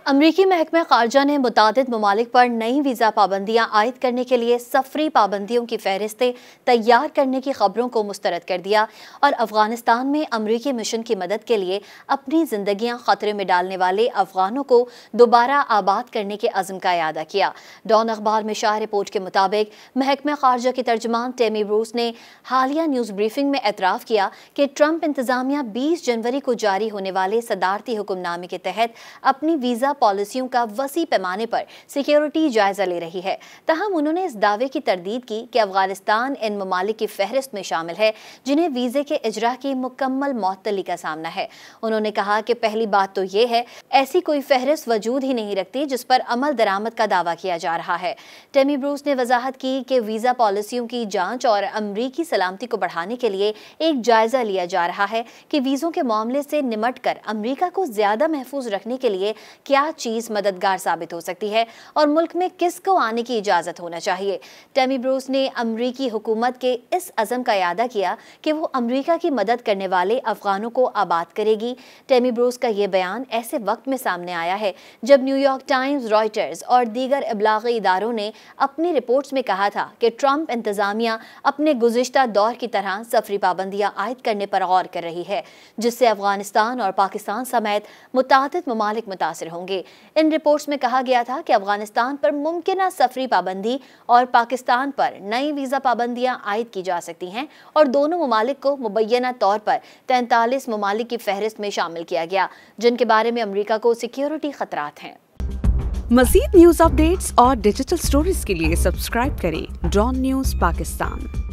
امریکی محکمہ خارجہ نے متعدد ممالک پر نئی ویزا پابندیاں عائد کرنے کے لیے سفری پابندیوں کی فہرستیں تیار کرنے کی خبروں کو مسترد کر دیا اور افغانستان میں امریکی مشن کی مدد کے لیے اپنی زندگیاں خطرے میں ڈالنے والے افغانوں کو دوبارہ آباد کرنے کے عزم کا اعادہ کیا۔ ڈان اخبار میں شائع رپورٹ کے مطابق محکمہ خارجہ کی ترجمان ٹیمی بروس نے حالیہ نیوز بریفنگ میں اعتراف کیا کہ ٹرمپ انتظامیہ 20 جنوری کو جاری ہونے والے صدارتی حکم نامے کے تحت اپنی ویزا پالیسیوں کا وسیع پیمانے پر سیکیورٹی جائزہ لے رہی ہے۔ تاہم انہوں نے اس دعوے کی تردید کی کہ افغانستان ان ممالک کی فہرست میں شامل ہے جنہیں ویزے کے اجرا کی مکمل معطلی کا سامنا ہے۔ انہوں نے کہا کہ پہلی بات تو یہ ہے ایسی کوئی فہرست وجود ہی نہیں رکھتی جس پر عمل درآمد کا دعویٰ کیا جا رہا ہے۔ ٹیمی بروس نے وضاحت کی کہ ویزا پالیسیوں کی جانچ اور امریکی سلامتی کو بڑھانے کے لیے ایک جائزہ لیا جا رہا ہے کہ ویزوں کے معاملے سے نمٹ کر امریکہ کو زیادہ محفوظ رکھنے کے لیے کیا چیز مددگار ثابت ہو سکتی ہے اور ملک میں کس کو آنے کی اجازت ہونا چاہیے۔ ٹیمی بروس نے امریکی حکومت کے اس عزم کا اعادہ کیا کہ وہ امریکہ کی مدد کرنے والے افغانوں کو آباد کرے گی۔ ٹیمی بروس کا یہ بیان ایسے وقت میں سامنے آیا ہے جب نیو یارک ٹائمز، رائٹرز اور دیگر ابلاغی اداروں نے اپنی رپورٹس میں کہا تھا کہ ٹرمپ انتظامیہ اپنے گزشتہ دور کی طرح سفری پابندیاں عائد کرنے پر غور کر رہی ہے، جس سے افغانستان اور پاکستان سمیت متعدد ممالک متاثر ہوں گے۔ ان رپورٹس میں کہا گیا تھا کہ افغانستان پر ممکنہ سفری پابندی اور پاکستان پر نئی ویزا پابندیاں عائد کی جا سکتی ہیں اور دونوں ممالک کو مبینہ طور پر 43 ممالک کی فہرست میں شامل کیا گیا جن کے بارے میں امریکہ کو سیکیورٹی خطرات ہیں۔ مزید نیوز اپ ڈیٹس اور ڈیجیٹل سٹوریز کے لیے سبسکرائب کریں ڈان نیوز پاکستان۔